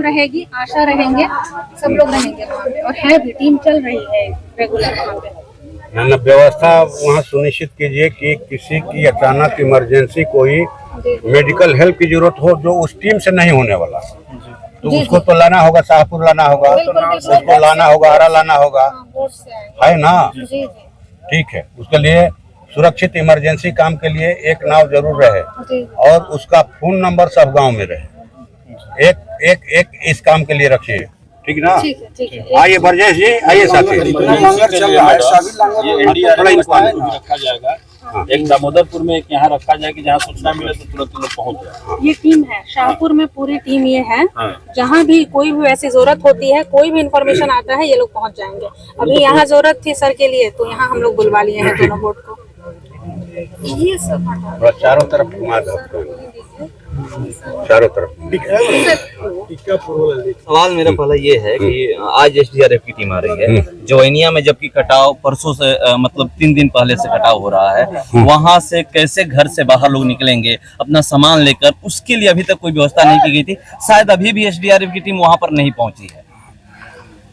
रहेगी, आशा रहेंगे, सब लोग रहेंगे वहाँ पे, और है भी, टीम चल रही है रेगुलर वहाँ पे। ना व्यवस्था वहाँ सुनिश्चित कीजिए कि किसी की अचानक इमरजेंसी कोई मेडिकल हेल्प की जरूरत हो जो उस टीम से नहीं होने वाला, तो उसको तो लाना होगा, शाहपुर लाना होगा, उसको लाना होगा, आरा लाना होगा, है ना। ठीक है, उसके लिए सुरक्षित इमरजेंसी काम के लिए एक नाव जरूर रहे और उसका फोन नंबर सब गांव में रहे। एक इस काम के लिए रखिए, ठीक ना। आइए बरजेश जी, आइए साथी। रखा जाएगा, एक दामोदरपुर में एक यहाँ रखा जाए कि जहाँ सूचना मिले तो तुरंत लोग पहुँच जाए। ये टीम है शाहपुर में, पूरी टीम ये है, जहाँ भी कोई भी वैसी जरूरत होती है, कोई भी इंफॉर्मेशन आता है, ये लोग पहुँच जाएंगे। अभी यहाँ जरूरत थी सर के लिए, तो यहाँ हम लोग बुलवा लिए हैं दोनों बोट को। ये सब चारों तरफ घुमा दो, चारों तरफ। सवाल मेरा पहला ये है कि आज एसडीआरएफ की टीम आ रही है जवैनिया में, जबकि कटाव परसों से मतलब 3 दिन पहले से कटाव हो रहा है, वहां से कैसे घर से बाहर लोग निकलेंगे अपना सामान लेकर, उसके लिए अभी तक कोई व्यवस्था नहीं की गई थी। शायद अभी भी एसडीआरएफ की टीम वहां पर नहीं पहुंची है।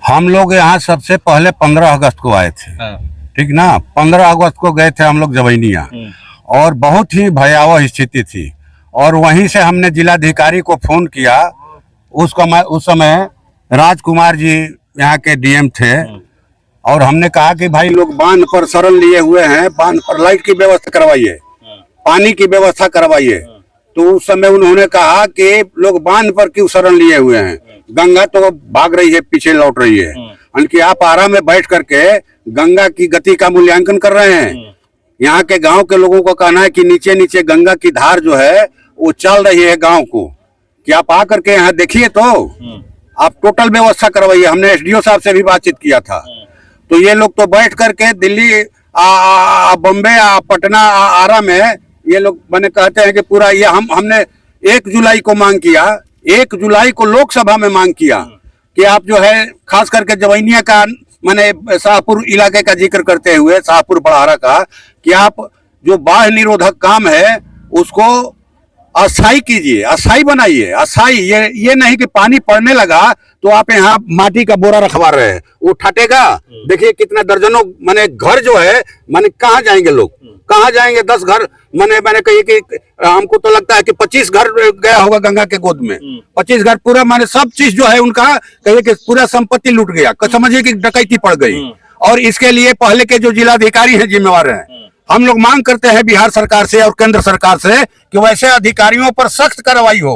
हम लोग यहाँ सबसे पहले 15 अगस्त को आए थे, ठीक ना। 15 अगस्त को गए थे हम लोग जवैनिया, और बहुत ही भयावह स्थिति थी, और वहीं से हमने जिलाधिकारी को फोन किया। उस समय राजकुमार जी यहाँ के डीएम थे, और हमने कहा कि भाई लोग बांध पर शरण लिए हुए हैं, बांध पर लाइट की व्यवस्था करवाइए, पानी की व्यवस्था करवाइए। तो उस समय उन्होंने कहा कि लोग बांध पर क्यों शरण लिए हुए हैं, गंगा तो भाग रही है, पीछे लौट रही है, कि आप आरा में बैठ करके गंगा की गति का मूल्यांकन कर रहे हैं। यहाँ के गांव के लोगों को कहना है कि नीचे नीचे गंगा की धार जो है वो चल रही है गांव को, कि आप आकर के यहाँ देखिए, तो आप टोटल व्यवस्था करवाइए। हमने एसडीओ साहब से भी बातचीत किया था, तो ये लोग तो बैठ करके दिल्ली, बम्बे, पटना, आरा में ये लोग मैंने कहते हैं कि पूरा ये हमने 1 जुलाई को मांग किया, 1 जुलाई को लोकसभा में मांग किया कि आप जो है खास करके जवैनिया का, मैंने शाहपुर इलाके का जिक्र करते हुए, शाहपुर बड़ाहरा का, कि आप जो बाढ़ निरोधक काम है उसको अस्थाई कीजिए, अस्थाई बनाइए, अस्थाई। ये नहीं कि पानी पड़ने लगा तो आप यहाँ माटी का बोरा रखवा रहे हैं, वो ठटेगा। देखिए कितना दर्जनों माने घर जो है, माने कहाँ जाएंगे लोग, कहाँ जाएंगे। 10 घर मैंने कही कि हमको तो लगता है कि 25 घर गया होगा गंगा के गोद में, 25 घर पूरा, माने सब चीज जो है उनका, कहिए कि पूरा संपत्ति लूट गया, समझिए कि डकैती पड़ गई। और इसके लिए पहले के जो जिलाधिकारी हैं जिम्मेवार हैं। हम लोग मांग करते हैं बिहार सरकार से और केंद्र सरकार से कि वैसे अधिकारियों पर सख्त कार्रवाई हो,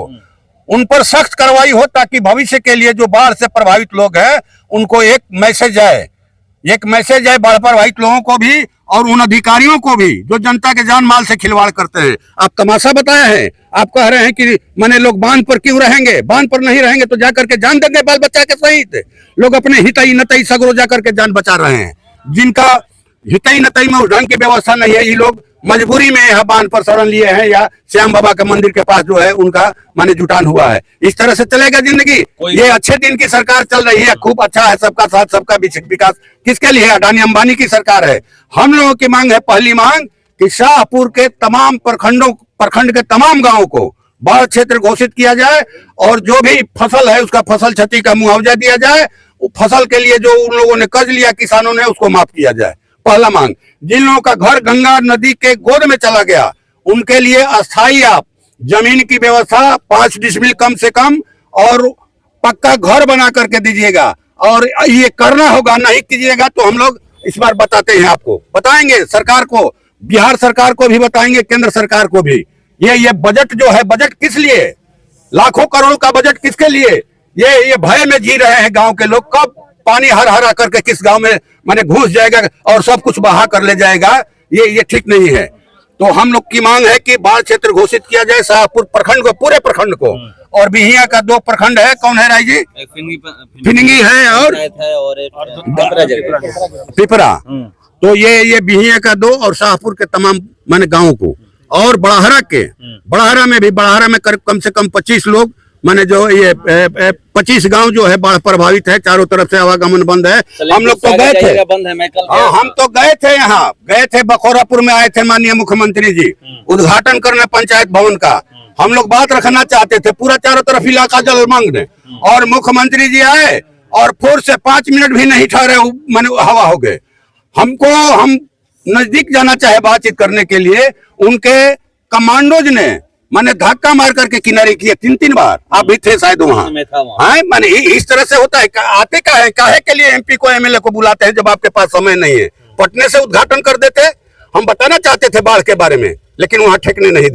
उन पर सख्त कार्रवाई हो, ताकि भविष्य के लिए जो बाढ़ से प्रभावित लोग हैं उनको एक मैसेज आए, बाढ़ प्रभावित लोगों को भी और उन अधिकारियों को भी जो जनता के जान माल से खिलवाड़ करते हैं। आप तमाशा बताए हैं, आप कह रहे हैं कि माने लोग बांध पर क्यों रहेंगे, बांध पर नहीं रहेंगे तो जाकर के जान देंगे बाल बच्चा के सहित। लोग अपने हितई नतई सगरो जाकर के जान बचा रहे हैं, जिनका हितई नतई में उस ढंग की व्यवस्था नहीं है। ये लोग मजबूरी में यहाँ बांध पर शरण लिए हैं, या श्याम बाबा के मंदिर के पास जो है उनका माने जुटान हुआ है। इस तरह से चलेगा जिंदगी। ये अच्छे दिन की सरकार चल रही है, खूब अच्छा है, सबका साथ सबका विकास। किसके लिए? अडानी अंबानी की सरकार है। हम लोगों की मांग है, पहली मांग, कि शाहपुर के तमाम प्रखंड के तमाम गाँव को बाढ़ क्षेत्र घोषित किया जाए, और जो भी फसल है उसका फसल क्षति का मुआवजा दिया जाए। फसल के लिए जो उन लोगों ने कर्ज लिया किसानों ने, उसको माफ किया जाए। पहला मांग। जिन लोगों का घर गंगा नदी के गोद में चला गया उनके लिए अस्थाई आप जमीन की व्यवस्था 5 डिसमिल कम से कम और पक्का घर बना करके दीजिएगा, और ये करना होगा। नहीं कीजिएगा तो हम लोग इस बार बताते हैं, आपको बताएंगे, सरकार को, बिहार सरकार को भी बताएंगे, केंद्र सरकार को भी। ये बजट जो है, बजट किस लिए, लाखों करोड़ का बजट किसके लिए? ये भय में जी रहे हैं गांव के लोग, कब पानी हर हरा करके किस गांव में माने घुस जाएगा और सब कुछ बहा कर ले जाएगा। ये ठीक नहीं है। तो हम लोग की मांग है कि बाढ़ क्षेत्र घोषित किया जाए शाहपुर प्रखंड को, पूरे प्रखंड को। और बिहिया का 2 प्रखंड है, कौन है राय जी? फिनिंगी है और पिपरा। तो ये बिहिया का 2 और शाहपुर के तमाम माने गाँव को, और बड़ाहरा में भी, बड़ाहरा में कम से कम 25 लोग, माने जो ये 25 गांव जो है बाढ़ प्रभावित है, चारों तरफ से आवागमन बंद है। हम लोग तो गए थे, हम तो गए थे, यहाँ गए थे, बखोरापुर में आए थे माननीय मुख्यमंत्री जी उद्घाटन करने पंचायत भवन का। हम लोग बात रखना चाहते थे, पूरा चारों तरफ इलाका जलमग्न है। और मुख्यमंत्री जी आए और 4 से 5 मिनट भी नहीं ठहरे, माने हवा हो गए। हम नजदीक जाना चाहे बातचीत करने के लिए, उनके कमांडोज ने माने धक्का मार करके किनारे किए 3-3 बार। आप भी थे शायद वहाँ, हाँ, माने इस तरह से होता है। आते काहे के लिए एमपी को एमएलए को बुलाते हैं जब आपके पास समय नहीं है? पटने से उद्घाटन कर देते। हम बताना चाहते थे बाढ़ के बारे में, लेकिन वहां ठेकने नहीं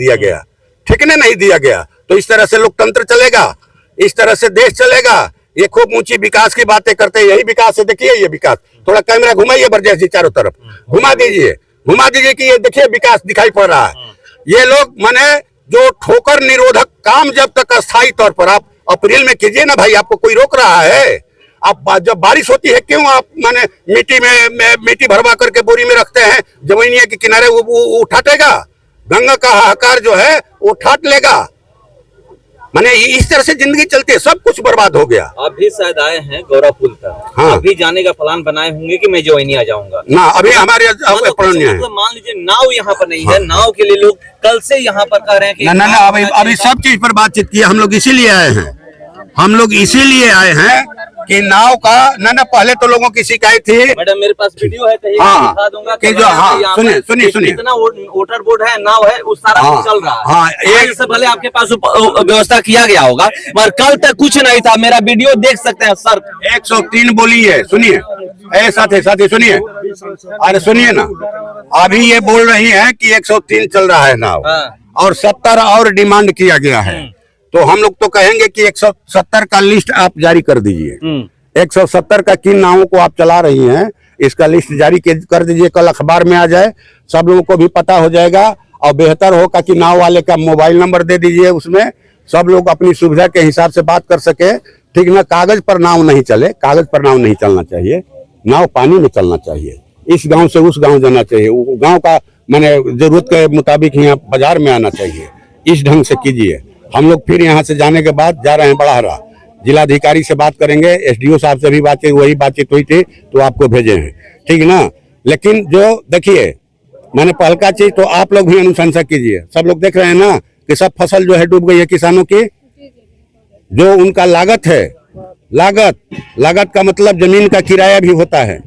दिया गया। तो इस तरह से लोकतंत्र चलेगा, इस तरह से देश चलेगा। ये खूब ऊंची विकास की बातें करते हैं, यही विकास है। देखिए ये विकास, थोड़ा कैमरा घुमाइए बरजेश जी, चारों तरफ घुमा दीजिए कि ये देखिए विकास दिखाई पड़ रहा है। ये लोग माने जो ठोकर निरोधक काम जब तक अस्थायी तौर पर, आप अप्रैल में कीजिए ना भाई, आपको कोई रोक रहा है? आप जब बारिश होती है क्यों आप माने मिट्टी भरवा करके बोरी में रखते हैं? जमीनिया के किनारे वो उठाटेगा, गंगा का हाहाकार जो है वो ठाट लेगा। माने इस तरह से जिंदगी चलती है, सब कुछ बर्बाद हो गया। आप भी शायद आए हैं गौरा पुल तक, हाँ। अभी जाने का प्लान बनाए होंगे कि मैं जोइनिया जाऊंगा ना, अभी हमारे मतलब मान लीजिए नाव यहाँ पर नहीं है, नाव के लिए लोग कल से यहाँ पर कह रहे हैं कि ना अभी सब चीज पर बातचीत की। हम लोग इसीलिए आए हैं कि नाव का ना पहले तो लोगों की शिकायत थी। मैडम मेरे पास वीडियो है, कहीं हाँ, दिखा दूंगा कि जो हाँ सुनिए कितना वोटर बोर्ड है, नाव है, उस सारा हाँ, कुछ चल रहा है। हाँ, एक से भले आपके पास व्यवस्था किया गया होगा, मगर कल तक कुछ नहीं था। मेरा वीडियो देख सकते हैं सर। 103 बोली है, सुनिए साथी सुनिए, अरे सुनिए ना, अभी ये बोल रही है कि 103 चल रहा है नाव, और 70 और डिमांड किया गया है। तो हम लोग तो कहेंगे कि 170 का लिस्ट आप जारी कर दीजिए। 170 का किन नावों को आप चला रही हैं, इसका लिस्ट जारी कर दीजिए। कल अखबार में आ जाए, सब लोगों को भी पता हो जाएगा। और बेहतर होगा कि नाव वाले का मोबाइल नंबर दे दीजिए, उसमें सब लोग अपनी सुविधा के हिसाब से बात कर सके। ठीक ना, कागज पर नाव नहीं चले, कागज पर नाव नहीं चलना चाहिए, नाव पानी में चलना चाहिए। इस गांव से उस गांव जाना चाहिए, वो गांव का माने जरूरत के मुताबिक यहाँ बाजार में आना चाहिए। इस ढंग से कीजिए। हम लोग फिर यहाँ से जाने के बाद जा रहे हैं बड़ाहरा, जिलाधिकारी से बात करेंगे, एसडीओ साहब से भी वही बातचीत हुई थी, तो आपको भेजे हैं, ठीक ना। लेकिन जो देखिए मैंने पहल का चीज, तो आप लोग भी अनुशंसा कीजिए। सब लोग देख रहे हैं ना कि सब फसल जो है डूब गई है किसानों की। जो उनका लागत है, लागत का मतलब जमीन का किराया भी होता है,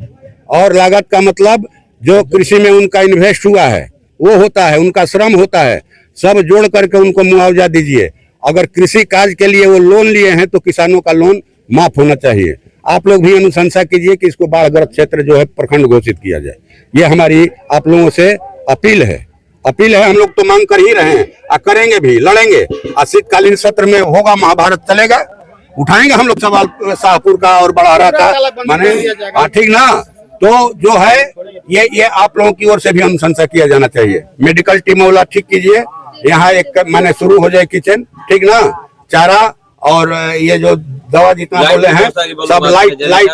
और लागत का मतलब जो कृषि में उनका इन्वेस्ट हुआ है वो होता है, उनका श्रम होता है। सब जोड़ करके उनको मुआवजा दीजिए। अगर कृषि कार्य के लिए वो लोन लिए हैं तो किसानों का लोन माफ होना चाहिए। आप लोग भी अनुशंसा कीजिए कि इसको बाढ़ग्रस्त क्षेत्र जो है प्रखंड घोषित किया जाए। ये हमारी आप लोगों से अपील है। हम लोग तो मांग कर ही रहे हैं और करेंगे भी, लड़ेंगे। शीतकालीन सत्र में होगा, महाभारत चलेगा, उठाएंगे हम लोग सवाल शाहपुर का और बड़ाहरा का, माने ठीक ना। तो जो है ये आप लोगों की ओर से भी अनुशंसा किया जाना चाहिए। मेडिकल टीम वाला ठीक कीजिए, यहाँ एक माने शुरू हो जाए किचन, ठीक ना, चारा और ये जो दवा जितना बोले हैं सब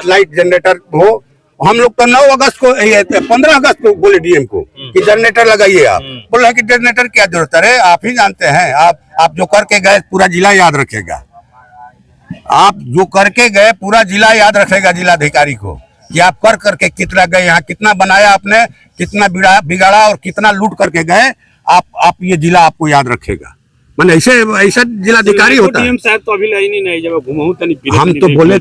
लाइट जनरेटर हो। हम लोग तो 9 अगस्त को 15 अगस्त को बोले डीएम को कि जनरेटर लगाइए। आप बोल रहे कि जनरेटर क्या जरूरत है? आप ही जानते हैं, आप जो करके गए पूरा जिला याद रखेगा। आप जो करके गए पूरा जिला याद रखेगा, जिलाधिकारी को, कि आप कर करके कितना गए, यहाँ कितना बनाया आपने, कितना बिगाड़ा और कितना लूट करके गए। आप ये जिला आपको याद रखेगा। मैंने ऐसा जिलाधिकारी होता है। तो अभी नहीं जब घुमाऊं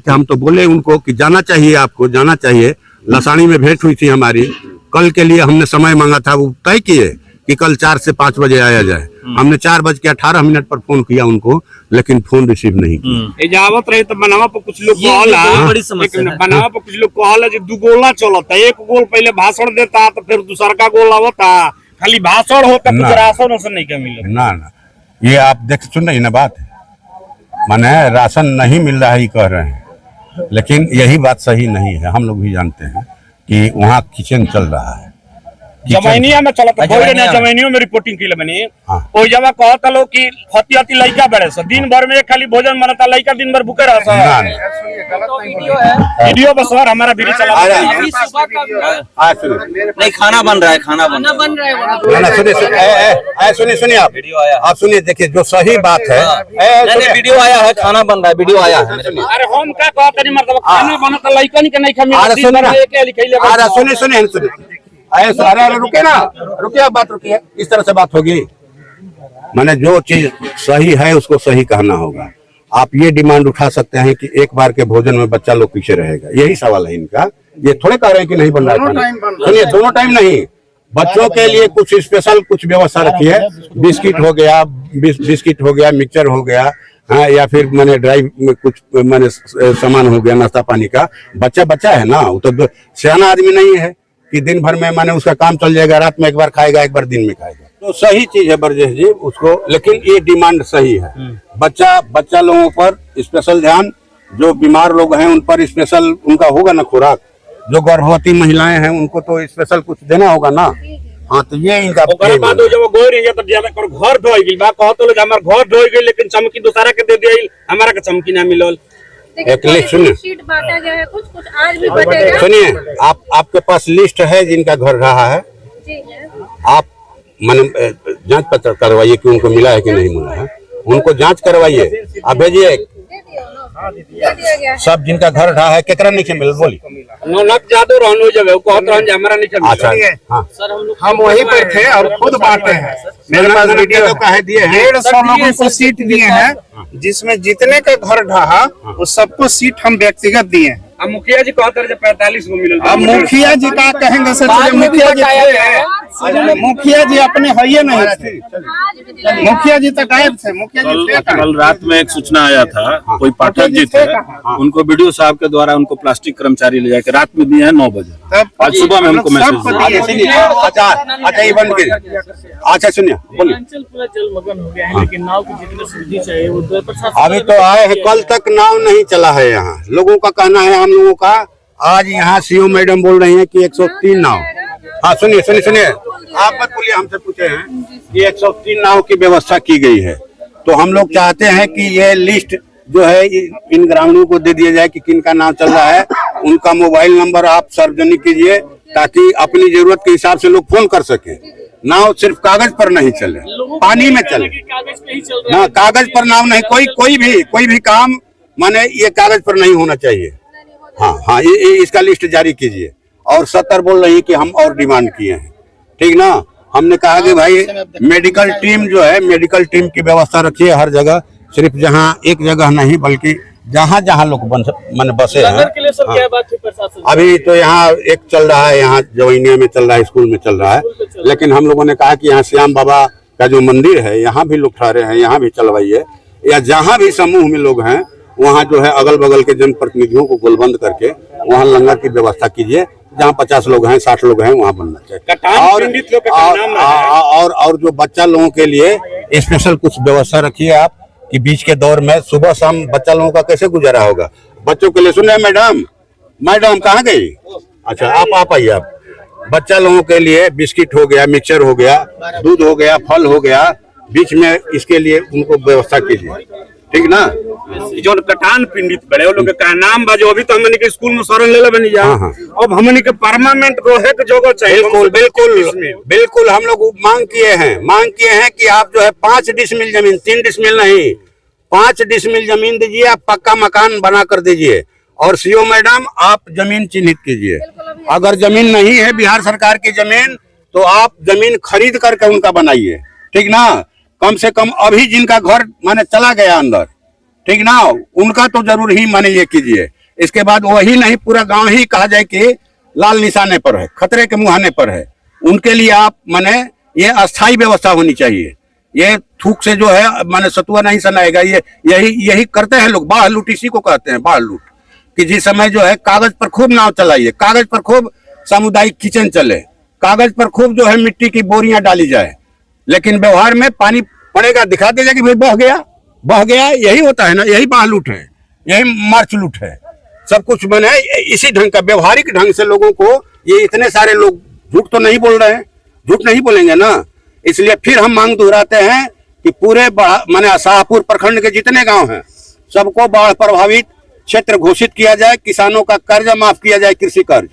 हम तो बोले उनको कि जाना चाहिए, आपको जाना चाहिए। लसानी में भेंट हुई थी हमारी, कल के लिए हमने समय मांगा था, वो तय किए कि कल 4 से 5 बजे आया जाए। हमने 4:18 पर फोन किया उनको, लेकिन फोन रिसीव नहीं किया। जावत रहे तो बनावा पर कुछ लोग बनावा पर कुछ लोग कहला जो 2 गोला चलता, 1 गोल पहले भाषण देता तो फिर दूसरा का गोल आवता, खाली भाषण होता, कुछ राशन नहीं क्या मिले ना। ये आप सुन रही ना बात, माने राशन नहीं मिल रहा है कह रहे हैं, लेकिन यही बात सही नहीं है। हम लोग भी जानते हैं कि वहाँ किचन चल रहा है, जमैनिया में चलता, जमैनियों में रिपोर्टिंग की बनी। ओ जगह कहता लोग कि हती लड़का बड़े से दिन भर में खाली भोजन बनता, लड़का दिन भर भूखे रहा। वीडियो बस और हमारा वीडियो चला नहीं, खाना बन रहा है, खाना बन रहा है। सुनिए आप सुनिए, देखिए जो सही बात है, वीडियो आया है, खाना बन रहा है, वीडियो आया है। अरे हम क्या कहते नहीं, मतलब खाना बनता लड़का नहीं सुनिए रुकिए, बात रुकिए, इस तरह से बात होगी। माने जो चीज सही है उसको सही कहना होगा। आप ये डिमांड उठा सकते हैं कि एक बार के भोजन में बच्चा लोग पीछे रहेगा, यही सवाल है इनका। ये थोड़े कह रहे हैं कि नहीं बन रहा है, सुनिए दोनों टाइम नहीं, बच्चों के लिए कुछ स्पेशल कुछ व्यवस्था रखी है, बिस्किट हो गया, बिस्किट हो गया, मिक्सचर हो गया, हाँ, या फिर मैंने ड्राइव में कुछ मैंने सामान हो गया नाश्ता पानी का। बच्चा है ना, वो तो सियाना आदमी नहीं है कि दिन भर में माने उसका काम चल जाएगा, रात में एक बार खाएगा, एक बार दिन में खाएगा। तो सही चीज है ब्रजेश जी उसको, लेकिन ये डिमांड सही है। बच्चा लोगों पर स्पेशल ध्यान, जो बीमार लोग हैं उन पर स्पेशल उनका होगा ना खुराक, जो गर्भवती महिलाएं हैं उनको तो स्पेशल कुछ देना होगा ना। हाँ, तो ये इनका बाद जब गोर रही है तो ज्यादा कर घर धोई गई बा, कहतो लोग हमार घर धोई गई लेकिन चमकी दूसरा के दे दिया, हमारा के चमकी ना मिलल। एक लिस्ट सुनिए, शीट बांटा गया है, कुछ आज भी बटेगा। सुनिए, आपके पास लिस्ट है जिनका घर रहा है, आप माने जांच पत्र करवाइए कि उनको मिला है कि नहीं मिला है, उनको जांच करवाइए, आप भेजिए सब जिनका घर रहा है। केकरा नहीं मिल बोली नौलख जादू रहनो जब वो कहत रहन हमारा नहीं मिला। अच्छा, हाँ, सर हम वहीं पर थे और खुद बांटे हैं। मेरे पास वीडियो कहे दिए हैं, 150 लोगों को सीट दिए हैं, जिसमें जितने का घर ढहा वो सबको सीट हम व्यक्तिगत दिए हैं। अब मुखिया जी कहते रहे 45 को मिलल। अब मुखिया जी का कहेंगे सर, मुखिया जी अपने है ही नहीं थे, मुखिया जी तो गायब थे। मुखिया जी थे कल रात में एक सूचना आया था, कोई पाठक जी थे, उनको वीडियो साहब के द्वारा उनको प्लास्टिक कर्मचारी ले जाके रात में दिए हैं 9 बजे, आज सुबह में हमको मैसेज दिया। अच्छा ये बंद करिए। अच्छा सुनिए, बोलिए। पूरा जलमग्न हो गया है, लेकिन नाव की जितनी सुविधा चाहिए वो प्रशासन अभी तो आए हैं, कल तक नाव नहीं चला है यहाँ। लोगों का कहना है, हम लोगों का, आज यहाँ सीओ मैडम बोल रही हैं कि 103 नाव। हाँ सुनिए, आप मत बोलिए, हमसे पूछे हैं कि 103 नाव की व्यवस्था की गई है। तो हम लोग चाहते हैं कि ये लिस्ट जो है इन ग्रामीणों को दे दिया जाए कि किनका नाव चल रहा है, उनका मोबाइल नंबर आप सार्वजनिक कीजिए ताकि अपनी जरूरत के हिसाब से लोग फोन कर सके। नाव सिर्फ कागज पर नहीं चले, पानी में चले ना, कागज पर नाव नहीं, कोई भी काम माने ये कागज पर नहीं होना चाहिए। हाँ, ये इसका लिस्ट जारी कीजिए। और 70 बोल रही है कि हम और डिमांड किए हैं, ठीक ना। हमने कहा कि भाई मेडिकल टीम जो है, मेडिकल टीम की व्यवस्था रखिए हर जगह, सिर्फ जहाँ एक जगह नहीं बल्कि जहाँ जहाँ लोग मन बसे हैं। अभी तो यहाँ एक चल रहा है, यहाँ जवैनिया में चल रहा है, स्कूल में चल रहा है, लेकिन हम लोगों ने कहा कि यहाँ श्याम बाबा का जो मंदिर है यहाँ भी लोग ठहरे हैं, यहाँ भी चलवाइए, या जहाँ भी समूह में लोग हैं वहाँ जो है अगल बगल के जनप्रतिनिधियों को गोलबंद करके वहाँ लंगर की व्यवस्था कीजिए। जहाँ 50 लोग हैं, 60 लोग हैं, वहाँ बनना चाहिए। और जो बच्चा लोगों के लिए स्पेशल कुछ व्यवस्था रखिए आप, कि बीच के दौर में सुबह शाम बच्चा लोगों का कैसे गुजारा होगा। बच्चों के लिए सुने, मैडम कहाँ गई? अच्छा आप आइए। आप बच्चा लोगों के लिए बिस्किट हो गया, मिक्सचर हो गया, दूध हो गया, फल हो गया, बीच में इसके लिए उनको व्यवस्था कीजिए, ठीक ना। जो कटान पीड़ित बड़े वो लोग का नाम बाजो, अभी तो हमने के स्कूल में शरण ले बनी जा। अब हमने के परमानेंट रहे के जगह चाहिए। बिल्कुल हम लोग मांग किए हैं कि आप जो है 5 डिसमिल जमीन, 3 डिसमिल नहीं, 5 डिसमिल जमीन दीजिए, आप पक्का मकान बना कर दीजिए। और सीओ मैडम आप जमीन चिन्हित कीजिए। अगर जमीन नहीं है बिहार सरकार की जमीन, तो आप जमीन खरीद करके उनका बनाइए, ठीक ना। कम से कम अभी जिनका घर माने चला गया अंदर, ठीक ना, उनका तो जरूर ही माने ये कीजिए। इसके बाद वही नहीं, पूरा गांव ही कहा जाए कि लाल निशाने पर है, खतरे के मुहाने पर है, उनके लिए आप माने ये अस्थायी व्यवस्था होनी चाहिए। ये थूक से जो है माने सतुआ नहीं सनाएगा। ये यही करते हैं लोग, बाढ़ लूट इसी को कहते हैं, बाढ़ लूट। कि जिस समय जो है कागज पर खूब नाव चलाइए, कागज पर खूब सामुदायिक किचन चले, कागज पर खूब जो है मिट्टी की बोरियां डाली जाए, लेकिन व्यवहार में पानी पड़ेगा दिखा दीजिए कि भाई बह गया। यही होता है ना, यही बाढ़ लूट है, यही मार्च लूट है। सब कुछ बने इसी ढंग का, व्यवहारिक ढंग से लोगों को। ये इतने सारे लोग झूठ तो नहीं बोल रहे हैं, झूठ नहीं बोलेंगे ना। इसलिए फिर हम मांग दोहराते हैं कि पूरे माने शाहपुर प्रखंड के जितने गांव हैं सबको बाढ़ प्रभावित क्षेत्र घोषित किया जाए, किसानों का कर्जा माफ किया जाए, कृषि कर्ज,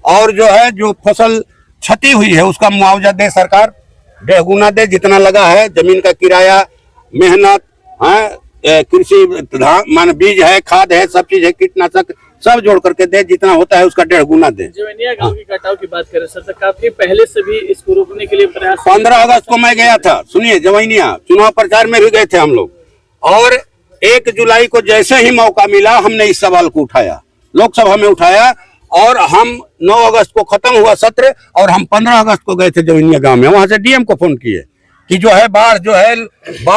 और जो है जो फसल क्षति हुई है उसका मुआवजा दे सरकार, 1.5 गुना दे जितना लगा है, जमीन का किराया, मेहनत है, कृषि मान बीज है, खाद है, सब चीज है, कीटनाशक सब जोड़ करके दे, जितना होता है उसका 1.5 गुना दे। जवैनिया गांव की कटाव की बात करें सर, तो काफी पहले से भी इसको रोकने के लिए प्रयास। 15 अगस्त को मैं गया था, सुनिए, जवैनिया चुनाव प्रचार में भी गए थे हम लोग, और 1 जुलाई को जैसे ही मौका मिला हमने इस सवाल को उठाया, लोकसभा में उठाया, और हम 9 अगस्त को खत्म हुआ सत्र और हम 15 अगस्त को गए थे जवैनिया गांव में। वहां से डीएम को फोन किए कि जो है बाढ़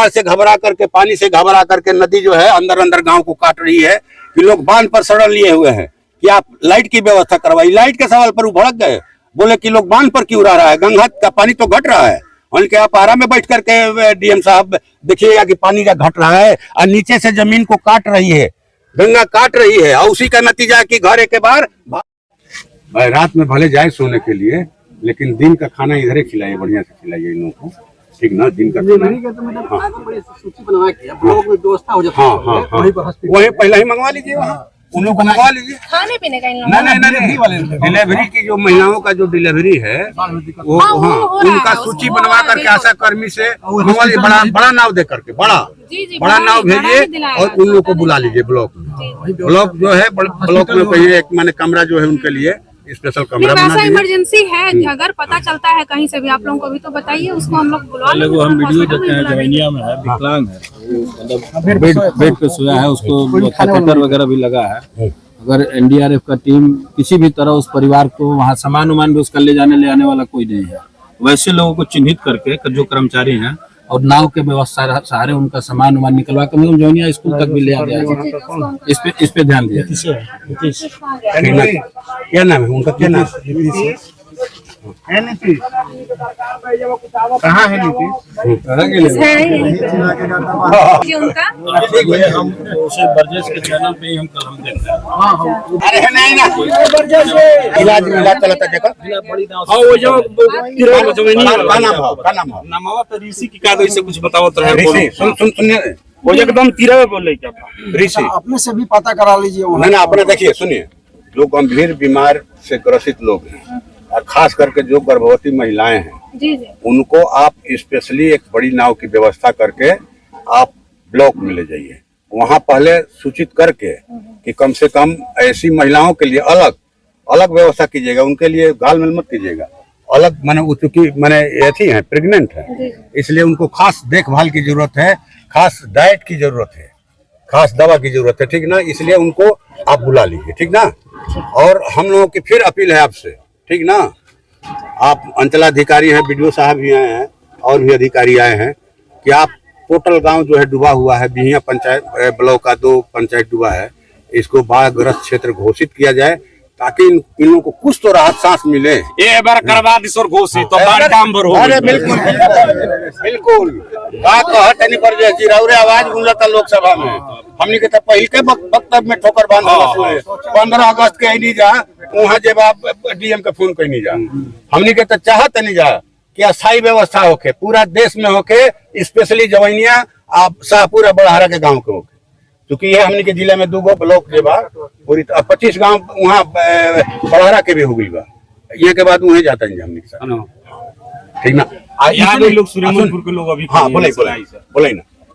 से घबरा करके, पानी से घबरा करके नदी जो है अंदर अंदर गांव को काट रही है, कि लोग बांध पर शरण लिए हुए हैं कि आप लाइट की व्यवस्था करवाई। लाइट के सवाल पर वो भड़क गए, बोले कि लोग बांध पर क्यों रह रहा है, गंगा का पानी तो घट रहा है। उनके आप आरा में बैठ करके डीएम साहब देखिएगा कि पानी का घट रहा है और नीचे से जमीन को काट रही है, गंगा काट रही है, और उसी का नतीजा कि घर के बाहर रात में भले जाए सोने के लिए, लेकिन दिन का खाना इधर ही खिलाइए, बढ़िया से खिलाइए इन लोगों को, ठीक ना। दिन का खाना वही पहले ही मंगवा लीजिए, वहाँ उन लोग को मंगवा लीजिए खाने पीने का। नहीं, डिलीवरी की जो महिलाओं का जो डिलीवरी है वो उनका सूची बनवा करके आशा कर्मी से मंगवा लीजिए, बड़ा नाव दे करके, बड़ा नाव भेजिए और उन लोग को बुला लीजिए ब्लॉक में। ब्लॉक जो है ब्लॉक में कहीं एक माने कमरा जो है उनके लिए स्पेशल कमरा बना दीजिए। इमरजेंसी है, अगर पता चलता है कहीं से भी आप लोगों को भी तो बताइए, उसको हम लोग बुला लेंगे। हम वीडियो देते हैं, जवैनिया में है, विकलांग है, मतलब बेड पे सोया है, उसको कैथेटर वगैरह भी लगा है। अगर एनडीआरएफ का टीम किसी भी तरह उस परिवार को वहाँ सामान उमान भी उसका ले आने वाला कोई नहीं है, वैसे लोगों को चिन्हित करके जो कर्मचारी हैं और नाव के व्यवस्था सहारे उनका सामान उमान निकलवा कर मतलब जवैनिया स्कूल तक भी ले आ गया। इस पे ध्यान दिया। क्या नाम है उनका, क्या नाम कहाँ है नीतीश? उनका हम उसे बरजेश के चैनल पे ही हम कल हम देखते हैं। अरे नहीं ना इलाज चलता देखो। हाँ वो जो का नाम है नामावा तो ऋषि की का तो इसे कुछ बताओ तो है। ऋषि सुनिए, वो एकदम तीरा में बोल रही क्या ऋषि अपने से भी पता करा लीजिए। नहीं ना, अपने देखिए सुनिए, जो गंभीर बीमार से ग्रसित लोग हैं और खास करके जो गर्भवती महिलाएं हैं, जी, उनको आप स्पेशली एक बड़ी नाव की व्यवस्था करके आप ब्लॉक में ले जाइए। वहाँ पहले सूचित करके कि कम से कम ऐसी महिलाओं के लिए अलग व्यवस्था कीजिएगा, उनके लिए गाल मेल मत कीजिएगा, अलग माने चूंकि माने ऐसी हैं, प्रेग्नेंट है, इसलिए उनको खास देखभाल की जरूरत है, खास डाइट की जरूरत है, खास दवा की जरूरत है, ठीक ना। इसलिए उनको आप बुला लीजिए, ठीक ना। और हम लोगों की फिर अपील है आपसे, ठीक ना, आप अंचलाधिकारी हैं, बीडीओ साहब भी आए हैं और भी अधिकारी आए हैं, कि आप टोटल गांव जो है डूबा हुआ है, बिहिया पंचायत ब्लॉक का 2 पंचायत डूबा है, इसको बाढ़ग्रस्त क्षेत्र घोषित किया जाए ताकि इन लोगों को कुछ तो राहत सांस मिले। ये बार करवा दी सर घोषित तो बाढ़ काम भर हो। अरे बिल्कुल बिल्कुल का कहत नहीं पर जे जिराउरे आवाज गूंजता लोकसभा में, हमनी के तो पहले के वक्तव्य में ठोकर बांध हुए 15 अगस्त के नहीं जा वहाँ जब आप डीएम के फोन कहीं नहीं जा, हमनी के तो चाहत नहीं जा कि अस्थायी व्यवस्था होके पूरा देश में होके, स्पेशली जवैनिया आप शाहपुर बड़हरा के गाँव के होके, क्योंकि ये हमने के जिले में 2 ब्लॉक के बाद पूरी 25 गांव वहाँ बड़हरा के भी हो गई बा, ये के बाद वहीं जाता है हमने के साथ, ठीक ना। यहाँ भी लोग सूर्यमनपुर के लोग अभी हाँ बोले ना।